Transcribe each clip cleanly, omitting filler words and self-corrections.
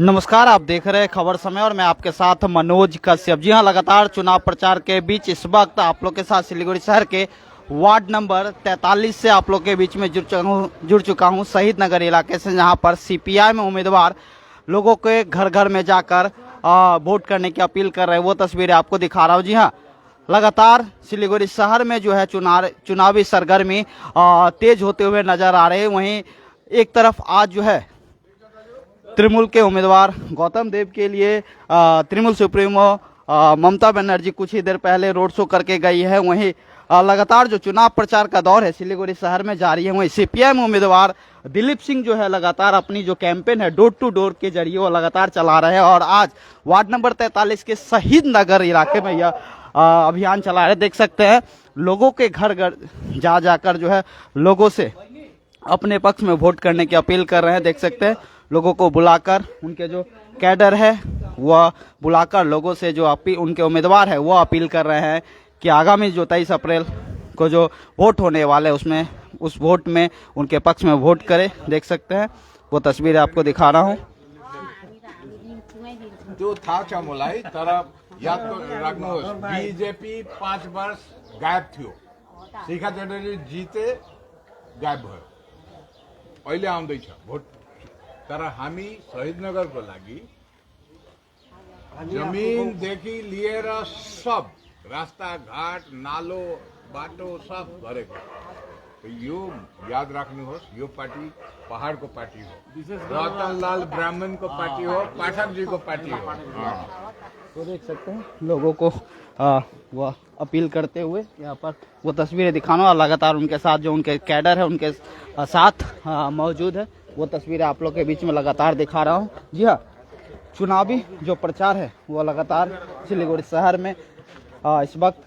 नमस्कार, आप देख रहे हैं खबर समय और मैं आपके साथ मनोज कश्यप। जी हाँ, लगातार चुनाव प्रचार के बीच इस वक्त आप लोग के साथ सिलीगुड़ी शहर के वार्ड नंबर 43 से आप लोग के बीच में जुड़ चुका हूँ शहीद नगर इलाके से, जहाँ पर सीपीआई में उम्मीदवार लोगों के घर घर में जाकर वोट करने की अपील कर रहे हैं। वो तस्वीरें आपको दिखा रहा हूँ। जी हाँ, लगातार सिलीगुड़ी शहर में जो है चुनावी सरगर्मी तेज होते हुए नजर आ रहे हैं। वहीं एक तरफ आज जो है तृणमूल के उम्मीदवार गौतम देव के लिए तृणमूल सुप्रीमो ममता बनर्जी कुछ ही देर पहले रोड शो करके गई है। वहीं लगातार जो चुनाव प्रचार का दौर है सिलीगुड़ी शहर में जारी है। वहीं सीपीएम उम्मीदवार दिलीप सिंह जो है लगातार अपनी जो कैंपेन है डोर टू डोर के जरिए वो लगातार चला रहे हैं और आज वार्ड नंबर 43 के शहीद नगर इलाके में यह अभियान चला रहे। देख सकते हैं लोगों के घर घर जा जाकर जो है लोगों से अपने पक्ष में वोट करने की अपील कर रहे हैं। देख सकते हैं लोगों को बुलाकर उनके जो कैडर है वह बुलाकर लोगों से जो उनके उम्मीदवार है वो अपील कर रहे हैं कि आगामी जो 23 अप्रैल को जो वोट होने वाले उसमें उस वोट में उनके पक्ष में वोट करें। देख सकते हैं वो तस्वीर आपको दिखा रहा हूँ। जो था चमुलाई तरफ याद राख्नुहोस्, बीजेपी 5 वर्ष गायब थियो, शिखा चटर्जी जिते गायब भयो, अहिले आउँदैछ भोट। तर हामी शहीदनगरको लागि जमिनदेखि लिएर सब रास्ता घाट नालो बाटो सब गरेको। यो याद राख्नुहोस्, यो पार्टी पहाडको पार्टी हो, रतनलाल ब्राह्मणको पार्टी हो, पाठकजीको पार्टी हो। तो देख सकते हैं लोगों को वह अपील करते हुए यहाँ पर वो तस्वीरें दिखाना और लगातार उनके साथ जो उनके कैडर है उनके साथ मौजूद है वो तस्वीरें आप लोग के बीच में लगातार दिखा रहा हूँ। जी हाँ, चुनावी जो प्रचार है वो लगातार सिलीगुड़ी शहर में इस वक्त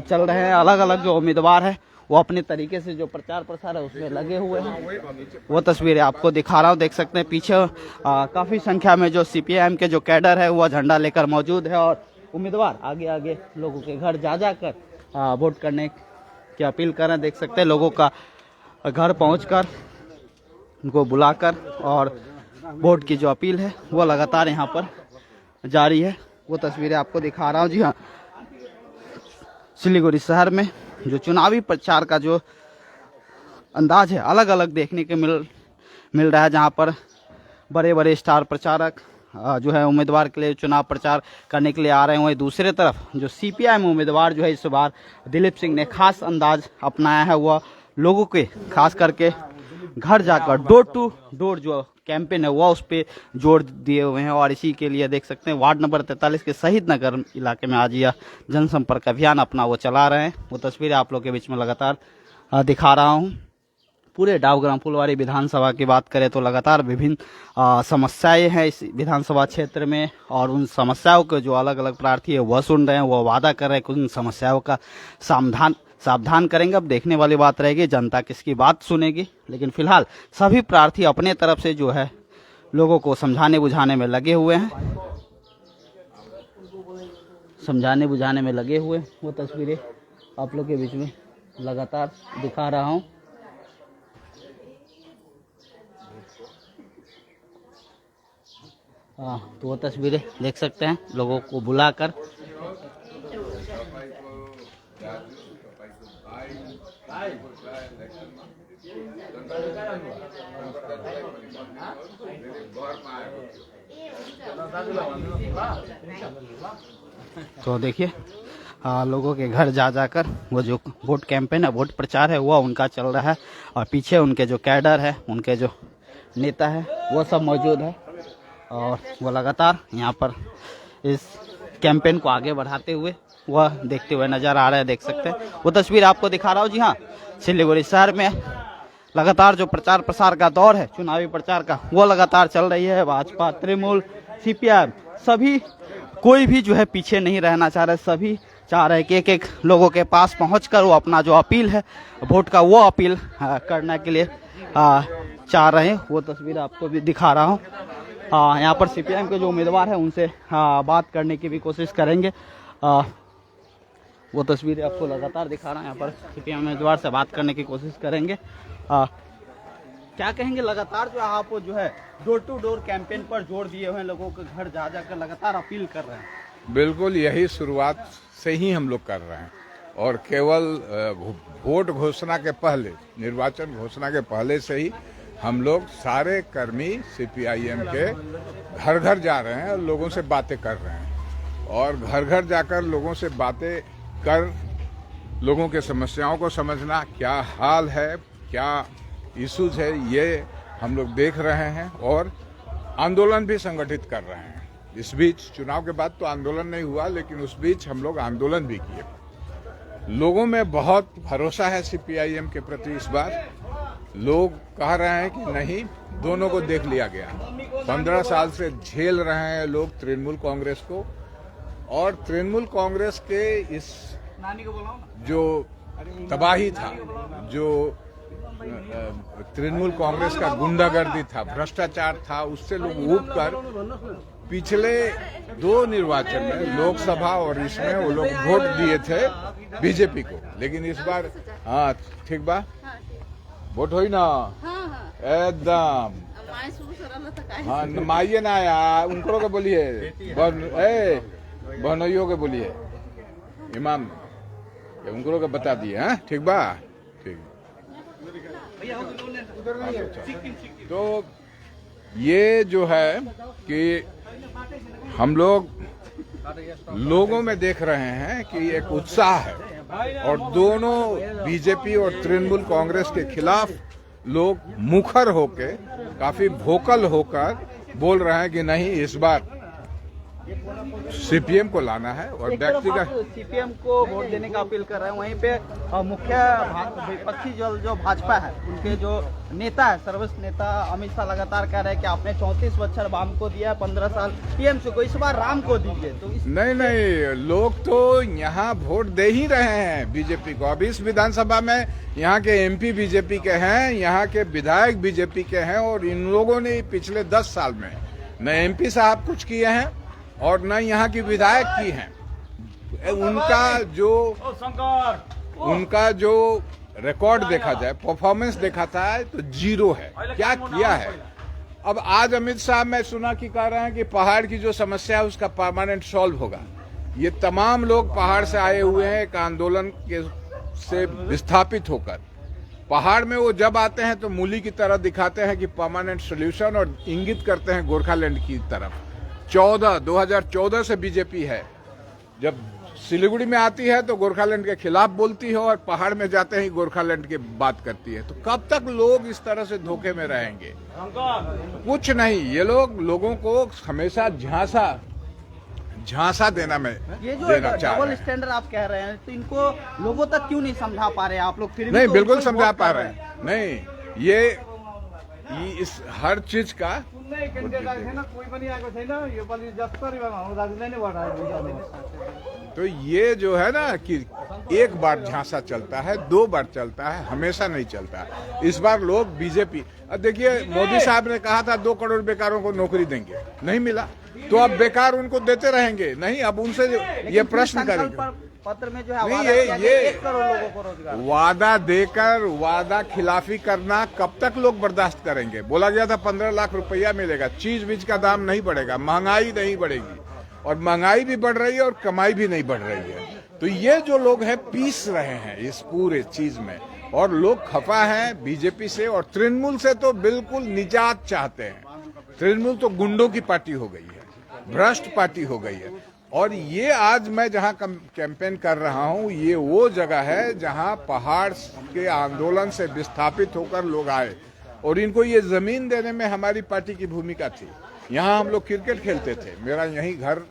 चल रहे हैं। अलग अलग जो उम्मीदवार है वो अपने तरीके से जो प्रचार प्रसार है उसमें लगे हुए हैं। वो तस्वीरें आपको दिखा रहा हूँ। देख सकते हैं पीछे काफ़ी संख्या में जो सीपीआईएम के जो कैडर है वह झंडा लेकर मौजूद है और उम्मीदवार आगे आगे लोगों के घर जा जाकर वोट करने की अपील कर रहे हैं। देख सकते हैं लोगों का घर पहुंचकर उनको बुलाकर और वोट की जो अपील है वो लगातार यहाँ पर जारी है। वो तस्वीरें आपको दिखा रहा हूँ। जी हाँ, सिलीगुड़ी शहर में जो चुनावी प्रचार का जो अंदाज है अलग अलग देखने के मिल रहा है, जहाँ पर बड़े बड़े स्टार प्रचारक जो है उम्मीदवार के लिए चुनाव प्रचार करने के लिए आ रहे हैं। वहीं दूसरे तरफ जो सीपीआई में उम्मीदवार जो है इस बार दिलीप सिंह ने खास अंदाज अपनाया है, वह लोगों के खास करके घर जाकर डोर टू डोर जो कैंपेन है वह उस पर जोर दिए हुए हैं। और इसी के लिए देख सकते हैं वार्ड नंबर 43 के शहीद नगर इलाके में आज यह जनसंपर्क अभियान अपना वो चला रहे हैं। वो तस्वीरें आप लोग के बीच में लगातार दिखा रहा हूँ। पूरे डावग्राम फुलवारी विधानसभा की बात करें तो लगातार विभिन्न समस्याएं हैं इस विधानसभा क्षेत्र में और उन समस्याओं के जो अलग अलग प्रार्थी है वह सुन रहे हैं, वह वादा कर रहे हैं कि उन समस्याओं का सावधान करेंगे। अब देखने वाली बात रहेगी जनता किसकी बात सुनेगी, लेकिन फिलहाल सभी प्रार्थी अपने तरफ से जो है लोगों को समझाने बुझाने में लगे हुए हैं, वो तस्वीरें आप लोग के बीच में लगातार दिखा रहा हूँ। तो वो तस्वीरें देख सकते हैं लोगों को बुलाकर तो देखिए लोगों के घर जा जाकर वो जो वोट कैंपेन है वोट प्रचार है वह उनका चल रहा है और पीछे उनके जो कैडर है उनके जो नेता है वो सब मौजूद है और वो लगातार यहाँ पर इस कैंपेन को आगे बढ़ाते हुए वह देखते हुए नजर आ रहे हैं। देख सकते हैं वो तस्वीर आपको दिखा रहा हूँ। जी हाँ, सिलीगुड़ी शहर में लगातार जो प्रचार प्रसार का दौर है चुनावी प्रचार का वो लगातार चल रही है। भाजपा, तृणमूल, सीपीआई सभी कोई भी जो है पीछे नहीं रहना चाह रहे, सभी चाह रहे कि एक एक लोगों के पास पहुंचकर वो अपना जो अपील है वोट का वो अपील करने के लिए चाह रहे हैं। वो तस्वीर आपको भी दिखा रहा हूँ। यहाँ पर सीपीआईएम के जो उम्मीदवार हैं उनसे बात करने की भी कोशिश करेंगे। वो तस्वीरें आपको लगातार दिखा रहा हूँ। यहाँ पर सीपीआईएम उम्मीदवार से बात करने की कोशिश करेंगे। क्या कहेंगे, लगातार जो आप जो है डोर टू डोर कैंपेन पर जोर दिए हुए हैं, लोगों के घर जा जाकर लगातार अपील कर रहे हैं। बिल्कुल यही शुरुआत से ही हम लोग कर रहे हैं और केवल वोट घोषणा के पहले, निर्वाचन घोषणा के पहले से ही हम लोग सारे कर्मी सीपीआईएम के घर घर जा रहे हैं और लोगों से बातें कर रहे हैं और घर घर जाकर लोगों से बातें कर लोगों के समस्याओं को समझना, क्या हाल है, क्या इश्यूज है, ये हम लोग देख रहे हैं और आंदोलन भी संगठित कर रहे हैं। इस बीच चुनाव के बाद तो आंदोलन नहीं हुआ, लेकिन उस बीच हम लोग आंदोलन भी किए। लोगों में बहुत भरोसा है सीपीआईएम के प्रति। इस बार लोग कह रहे हैं कि नहीं, दोनों को देख लिया गया। 15 साल से झेल रहे हैं लोग तृणमूल कांग्रेस को और तृणमूल कांग्रेस के इस जो तबाही था, जो तृणमूल कांग्रेस का गुंडागर्दी था, भ्रष्टाचार था, उससे लोग ऊब कर पिछले 2 निर्वाचन में, लोकसभा और इसमें, वो लोग वोट दिए थे बीजेपी को। लेकिन इस बार हाँ ठीक बा, वोट हो ना एकदम हाँ माइए ना आया, उनको के बोलिए, बहनोइयों के बोलिए, इमाम उनको के बता दिए। हाँ ठीक बा, ठीक। तो ये जो है कि हम लोगों में देख रहे हैं कि एक उत्साह है और दोनों बीजेपी और तृणमूल कांग्रेस के खिलाफ लोग मुखर होकर, काफी वोकल होकर बोल रहे हैं कि नहीं, इस बार सीपीएम को लाना है और व्यक्तिगत सीपीएम को वोट देने का अपील कर रहे हैं। वहीं पे मुख्य विपक्षी जो भाजपा है, उनके जो नेता है, सर्वोच्च नेता अमित शाह लगातार कह रहे हैं कि आपने 34 बच्चर वाम को दिया, 15 साल टीएमसी को, इस बार राम को दीजिए। तो नहीं, लोग तो यहाँ वोट दे ही रहे हैं बीजेपी को। अभी इस विधानसभा में यहाँ के एमपी बीजेपी के हैं, यहाँ के विधायक बीजेपी के हैं और इन लोगों ने पिछले 10 साल में न एमपी साहब कुछ किए हैं और न यहाँ की विधायक की हैं। उनका जो रिकॉर्ड देखा जाए, परफॉर्मेंस देखा था तो 0 है। क्या किया है? अब आज अमित शाह मैं सुना कि कह रहे हैं कि पहाड़ की जो समस्या है उसका परमानेंट सॉल्व होगा। ये तमाम लोग पहाड़ से आए हुए हैं एक आंदोलन के से विस्थापित होकर। पहाड़ में वो जब आते हैं तो मूली की तरह दिखाते हैं कि परमानेंट सोल्यूशन और इंगित करते हैं गोरखालैंड की तरफ। 2014 से बीजेपी है। जब सिलीगुड़ी में आती है तो गोरखालैंड के खिलाफ बोलती है और पहाड़ में जाते ही गोरखालैंड की बात करती है। तो कब तक लोग इस तरह से धोखे में रहेंगे? कुछ नहीं, ये लोगों को हमेशा झांसा देना में ये जो देना चाह रहे डबल हैं। स्टैंडर्ड आप कह रहे हैं, तो इनको लोगों तक क्यों नहीं समझा पा रहे हैं आप लोग? फिर भी नहीं, तो बिल्कुल उनको समझा वोट पा कर रहे हैं। नहीं, ये इस हर चीज का तो ये जो है ना कि एक बार झांसा चलता है, 2 बार चलता है, हमेशा नहीं चलता। इस बार लोग बीजेपी, अब देखिए मोदी साहब ने कहा था 2 करोड़ बेकारों को नौकरी देंगे, नहीं मिला, तो अब बेकार उनको देते रहेंगे? नहीं, अब उनसे ये प्रश्न करेंगे। पत्र में जो है नहीं, वादा किया ये गया 1 करोड़ लोगों को रोजगार। वादा देकर वादा खिलाफी करना कब तक लोग बर्दाश्त करेंगे? बोला गया था 15 लाख रुपया मिलेगा, चीज बीज का दाम नहीं बढ़ेगा, महंगाई नहीं बढ़ेगी और महंगाई भी बढ़ रही है और कमाई भी नहीं बढ़ रही है। तो ये जो लोग हैं पीस रहे हैं इस पूरे चीज में और लोग खफा हैं बीजेपी से और तृणमूल से तो बिल्कुल निजात चाहते हैं। तृणमूल तो गुंडों की पार्टी हो गई है, भ्रष्ट पार्टी हो गई है। और ये आज मैं जहां कैंपेन कर रहा हूं, ये वो जगह है जहां पहाड़ के आंदोलन से विस्थापित होकर लोग आए और इनको ये जमीन देने में हमारी पार्टी की भूमिका थी। यहाँ हम लोग क्रिकेट खेलते थे, मेरा यही घर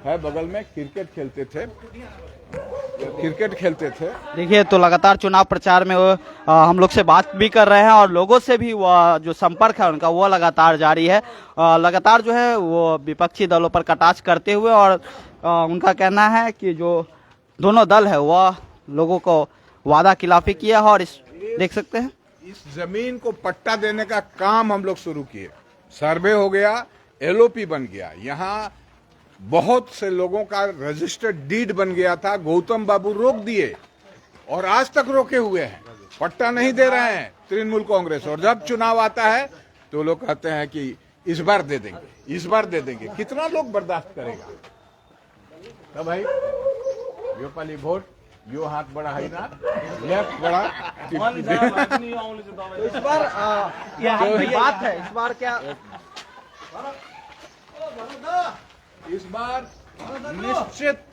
है बगल में, क्रिकेट खेलते थे। देखिए, तो लगातार चुनाव प्रचार में हम लोग से बात भी कर रहे हैं और लोगों से भी वो जो संपर्क है उनका वो लगातार जारी है। लगातार जो है वो विपक्षी दलों पर कटाक्ष करते हुए और उनका कहना है कि जो दोनों दल है वह लोगों को वादा खिलाफी किया है और देख सकते हैं इस जमीन को पट्टा देने का काम हम लोग शुरू किए। सर्वे हो गया, एलओपी बन गया, यहाँ बहुत से लोगों का रजिस्टर्ड डीड बन गया था। गौतम बाबू रोक दिए और आज तक रोके हुए हैं, पट्टा नहीं दे रहे हैं। तृणमूल कांग्रेस, और जब चुनाव आता है तो लोग कहते हैं कि इस बार दे देंगे, इस बार दे देंगे। कितना लोग बर्दाश्त करेगा? तो भाई यो पाली वोट, यो हाथ बड़ा है ना, लेफ्ट बड़ा तो इस बार ये बात है, इस बार क्या इस बार निश्चित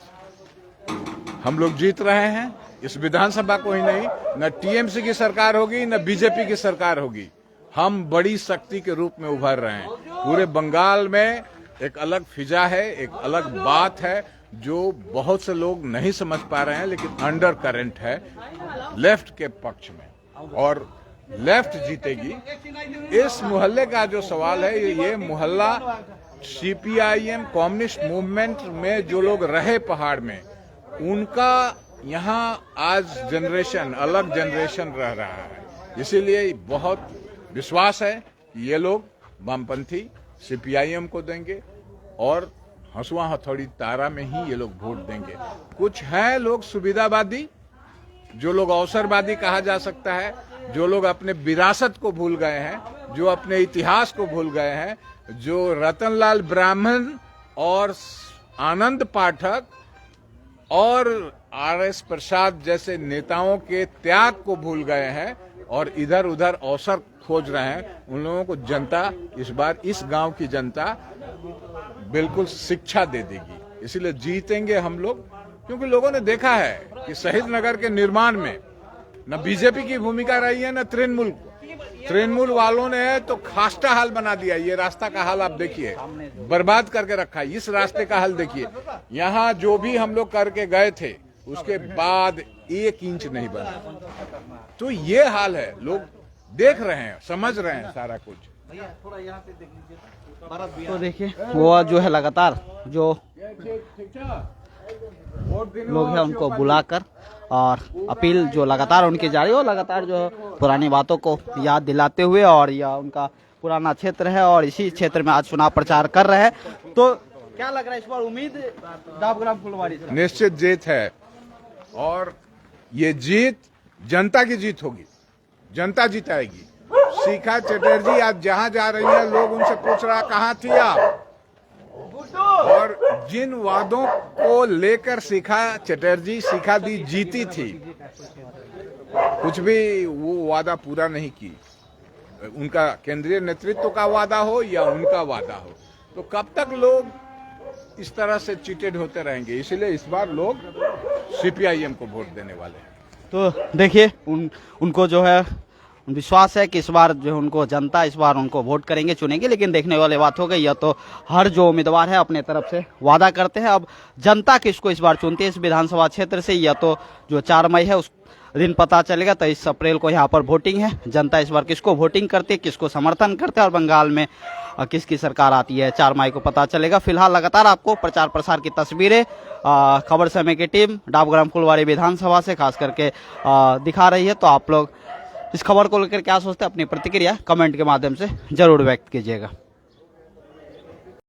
हम लोग जीत रहे हैं। इस विधानसभा को ही नहीं, न टीएमसी की सरकार होगी न बीजेपी की सरकार होगी, हम बड़ी शक्ति के रूप में उभर रहे हैं। पूरे बंगाल में एक अलग फिजा है, एक अलग बात है जो बहुत से लोग नहीं समझ पा रहे हैं, लेकिन अंडर करंट है लेफ्ट के पक्ष में, और लेफ्ट जीतेगी। इस मोहल्ले का जो सवाल है, ये मोहल्ला सीपीआईएम कम्युनिस्ट मूवमेंट में जो लोग रहे पहाड़ में, उनका यहाँ आज जनरेशन, अलग जनरेशन रह रहा है। इसीलिए बहुत विश्वास है कि ये लोग वामपंथी सीपीआईएम को देंगे और हंसुआ हथौड़ी तारा में ही ये लोग वोट देंगे। कुछ हैं लोग सुविधावादी, जो लोग अवसरवादी कहा जा सकता है, जो लोग अपने विरासत को भूल गए हैं, जो अपने इतिहास को भूल गए हैं, जो रतनलाल ब्राह्मण और आनंद पाठक और आरएस प्रसाद जैसे नेताओं के त्याग को भूल गए हैं और इधर उधर अवसर खोज रहे हैं, उन लोगों को जनता इस बार, इस गांव की जनता बिल्कुल शिक्षा दे देगी। इसलिए जीतेंगे हम लोग, क्योंकि लोगों ने देखा है कि शहीद नगर के निर्माण में न बीजेपी की भूमिका रही है न तृणमूल वालों ने तो खास्ता हाल बना दिया। ये रास्ता का हाल आप देखिए, बर्बाद करके रखा है। इस रास्ते का हाल देखिए, यहाँ जो भी हम लोग करके गए थे उसके बाद 1 इंच नहीं बना। तो ये हाल है, लोग देख रहे हैं, समझ रहे हैं सारा कुछ। तो देखिए वो जो है लगातार जो लोग हैं उनको बुलाकर और अपील जो लगातार उनकी जारी हो, लगातार जो पुरानी बातों को याद दिलाते हुए, और यह उनका पुराना क्षेत्र है और इसी क्षेत्र में आज चुनाव प्रचार कर रहे हैं। तो क्या लग रहा है इस बार उम्मीद डाबग्राम फुलवारी से? निश्चित जीत है, और ये जीत जनता की जीत होगी, जनता जिताएगी। शिखा चटर्जी आज जहां जा रही है, लोग उनसे पूछ रहा कहां थी आप, और जिन वादों को लेकर शिखा दी जीती थी, कुछ भी वो वादा पूरा नहीं की। उनका केंद्रीय नेतृत्व का वादा हो या उनका वादा हो, तो कब तक लोग इस तरह से चीटेड होते रहेंगे? इसलिए इस बार लोग सीपीआईएम को वोट देने वाले हैं। तो देखिए उनको जो है विश्वास है कि इस बार जो उनको जनता इस बार उनको वोट करेंगे, चुनेंगे। लेकिन देखने वाली बात हो गई, यह तो हर जो उम्मीदवार है अपने तरफ से वादा करते हैं। अब जनता किसको इस बार चुनती है इस विधानसभा क्षेत्र से, यह तो जो 4 मई है उस दिन पता चलेगा। 23 अप्रैल को यहाँ पर वोटिंग है। जनता इस बार किसको वोटिंग करती है, किसको समर्थन करते हैं और बंगाल में किसकी सरकार आती है, 4 मई को पता चलेगा। फिलहाल लगातार आपको प्रचार प्रसार की तस्वीरें खबर समय की टीम डाबग्राम फुलवारी विधानसभा से खास करके दिखा रही है। तो आप लोग इस खबर को लेकर क्या सोचते हैं, अपनी प्रतिक्रिया कमेंट के माध्यम से जरूर व्यक्त कीजिएगा।